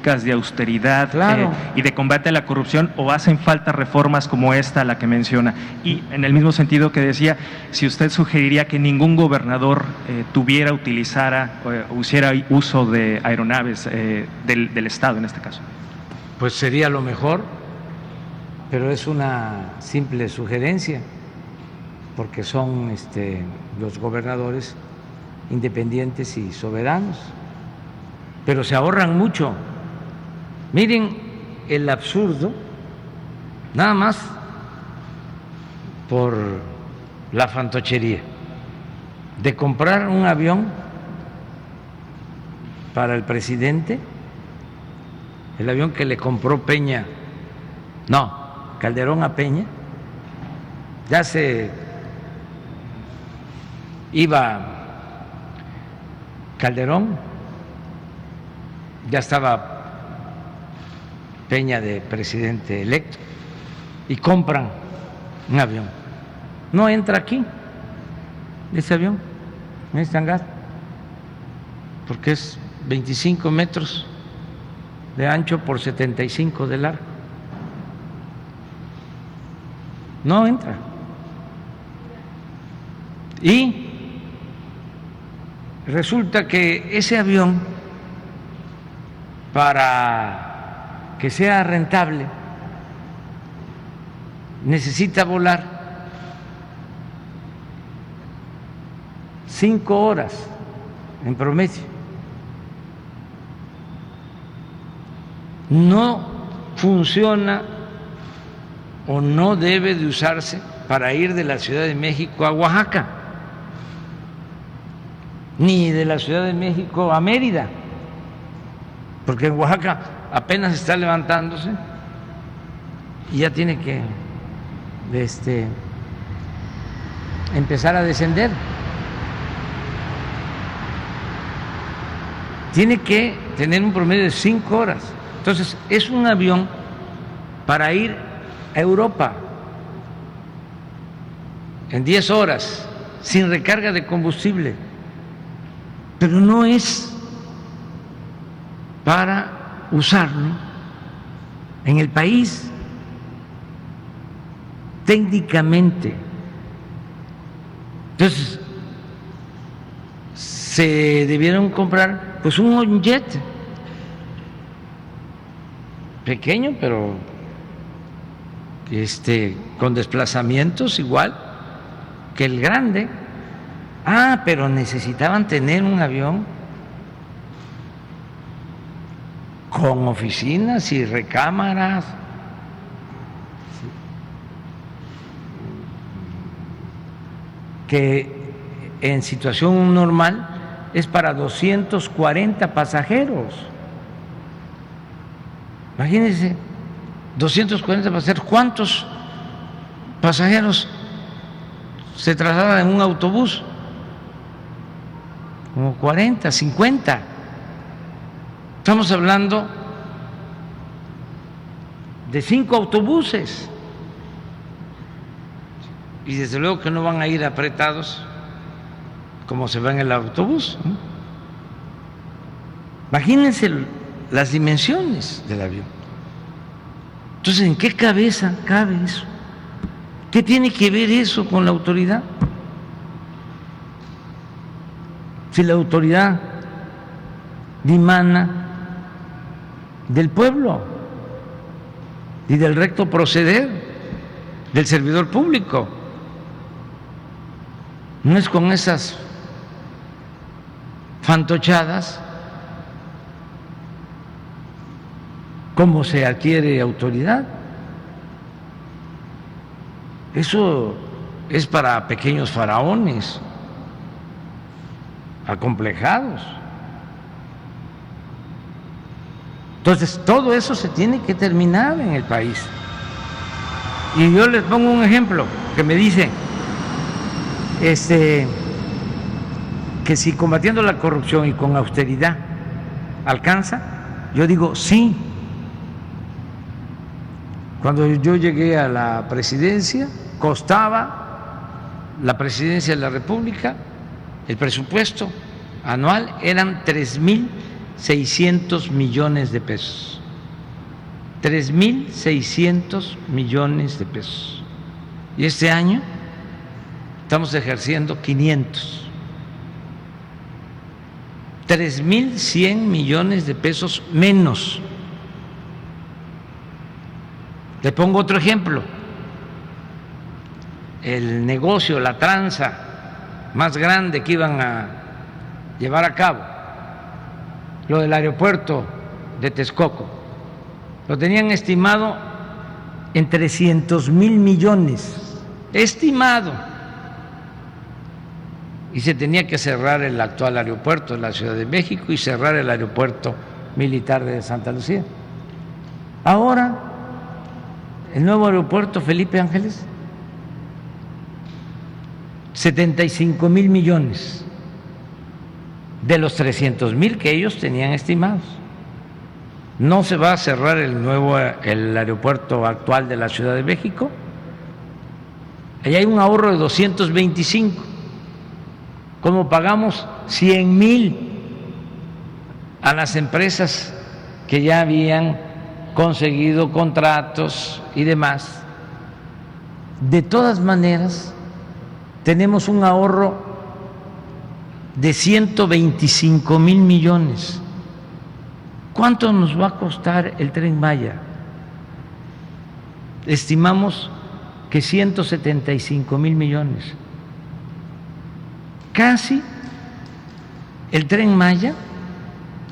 de austeridad, claro, y de combate a la corrupción, o hacen falta reformas como esta, la que menciona? Y en el mismo sentido que decía, si usted sugeriría que ningún gobernador utilizara o hiciera uso de aeronaves del Estado en este caso. pues sería lo mejor, pero es una simple sugerencia, porque son los gobernadores independientes y soberanos, pero se ahorran mucho. Miren el absurdo, nada más por la fantochería de comprar un avión para el presidente, el avión que le compró Peña, no, Calderón a Peña. Ya se iba Calderón, ya estaba Peña de presidente electo, y compran un avión. No entra aquí ese avión, en este hangar, porque es 25 metros de ancho por 75 de largo. No entra. Y resulta que ese avión, para que sea rentable, necesita volar 5 horas en promedio. No funciona o no debe de usarse para ir de la Ciudad de México a Oaxaca, ni de la Ciudad de México a Mérida, porque en Oaxaca apenas está levantándose y ya tiene que empezar a descender. Tiene que tener un promedio de 5 horas. Entonces, es un avión para ir a Europa en 10 horas, sin recarga de combustible, pero no es para usarlo en el país. Técnicamente. Entonces, se debieron comprar pues un jet pequeño, pero con desplazamientos igual que el grande. Pero necesitaban tener un avión con oficinas y recámaras, que en situación normal es para 240 pasajeros. Imagínense, 240 pasajeros. ¿Cuántos pasajeros se trasladan en un autobús? Como 40, 50. Estamos hablando de 5 autobuses. Y desde luego que no van a ir apretados como se va en el autobús. Imagínense las dimensiones del avión. Entonces, ¿en qué cabeza cabe eso? ¿Qué tiene que ver eso con la autoridad? Si la autoridad dimana del pueblo y del recto proceder del servidor público, no es con esas fantochadas como se adquiere autoridad. Eso es para pequeños faraones acomplejados. Entonces, todo eso se tiene que terminar en el país. Y yo les pongo un ejemplo que me dicen que si combatiendo la corrupción y con austeridad alcanza. Yo digo sí. Cuando yo llegué a la presidencia, costaba la presidencia de la República, el presupuesto anual eran 3,000 3.600 millones de pesos. 3.600 millones de pesos. Y este año estamos ejerciendo 500. 3.100 millones de pesos menos. Le pongo otro ejemplo. El negocio, la tranza más grande que iban a llevar a cabo, lo del aeropuerto de Texcoco, lo tenían estimado en 300,000 millones, estimado, y se tenía que cerrar el actual aeropuerto de la Ciudad de México y cerrar el aeropuerto militar de Santa Lucía. Ahora, el nuevo aeropuerto Felipe Ángeles, 75,000 millones de los 300,000 que ellos tenían estimados. No se va a cerrar el aeropuerto actual de la Ciudad de México. Ahí hay un ahorro de 225. Como pagamos 100,000 a las empresas que ya habían conseguido contratos y demás, de todas maneras tenemos un ahorro de 125,000 millones. ¿Cuánto nos va a costar el Tren Maya? Estimamos que 175,000 millones. Casi el Tren Maya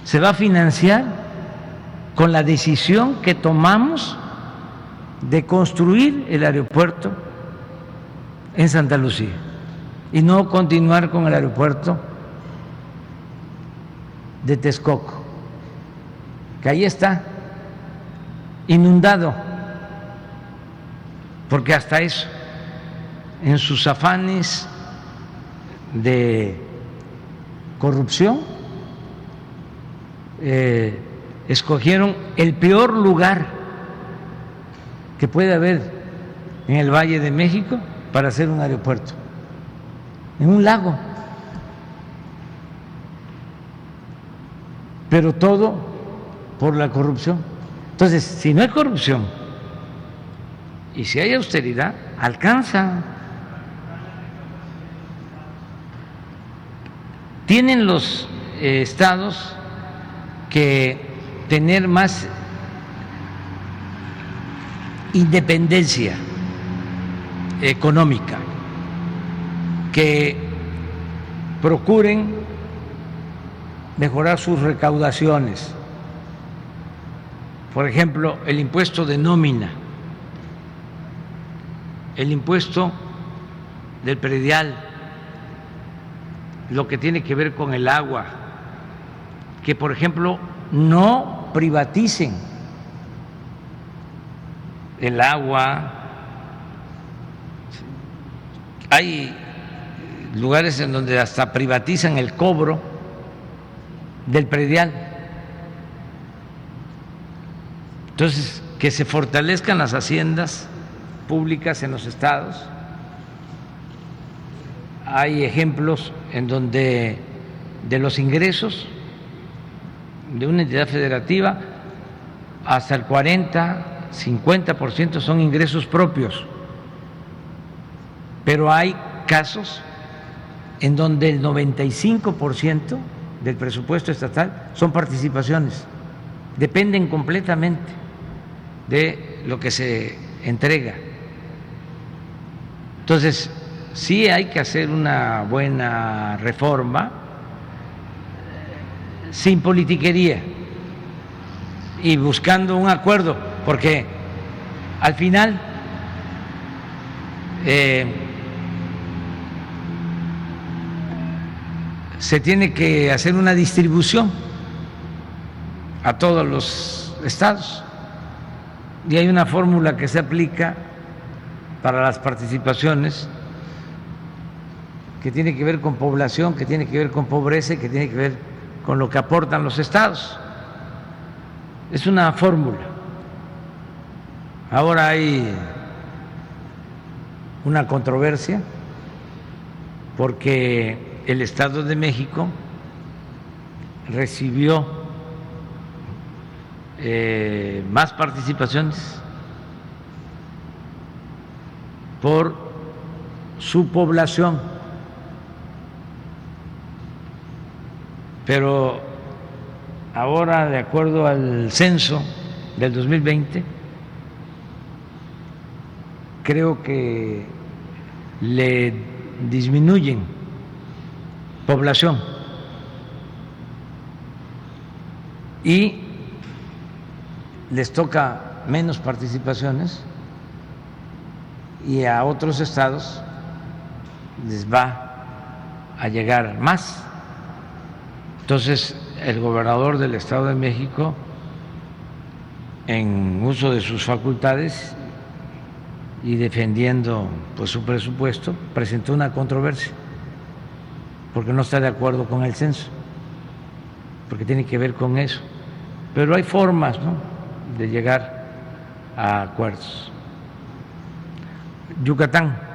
se va a financiar con la decisión que tomamos de construir el aeropuerto en Santa Lucía y no continuar con el aeropuerto de Texcoco, que ahí está inundado, porque hasta eso, en sus afanes de corrupción, escogieron el peor lugar que puede haber en el Valle de México para hacer un aeropuerto, en un lago. Pero todo por la corrupción. Entonces, si no hay corrupción y si hay austeridad, alcanza. Tienen los estados que tener más independencia económica, que procuren mejorar sus recaudaciones. Por ejemplo, el impuesto de nómina, el impuesto del predial, lo que tiene que ver con el agua, que por ejemplo no privaticen el agua. Hay lugares en donde hasta privatizan el cobro del predial. Entonces, que se fortalezcan las haciendas públicas en los estados. Hay ejemplos en donde de los ingresos de una entidad federativa hasta el 40, 50% son ingresos propios, pero hay casos en donde el 95% del presupuesto estatal son participaciones, dependen completamente de lo que se entrega. Entonces, sí hay que hacer una buena reforma sin politiquería y buscando un acuerdo, porque al final se tiene que hacer una distribución a todos los estados y hay una fórmula que se aplica para las participaciones que tiene que ver con población, que tiene que ver con pobreza y que tiene que ver con lo que aportan los estados. Es una fórmula. Ahora hay una controversia porque el Estado de México recibió más participaciones por su población, pero ahora, de acuerdo al censo del 2020, creo que le disminuyen población y les toca menos participaciones y a otros estados les va a llegar más. Entonces, el gobernador del Estado de México, en uso de sus facultades y defendiendo pues su presupuesto, presentó una controversia porque no está de acuerdo con el censo, porque tiene que ver con eso. Pero hay formas, ¿no?, de llegar a acuerdos. Yucatán.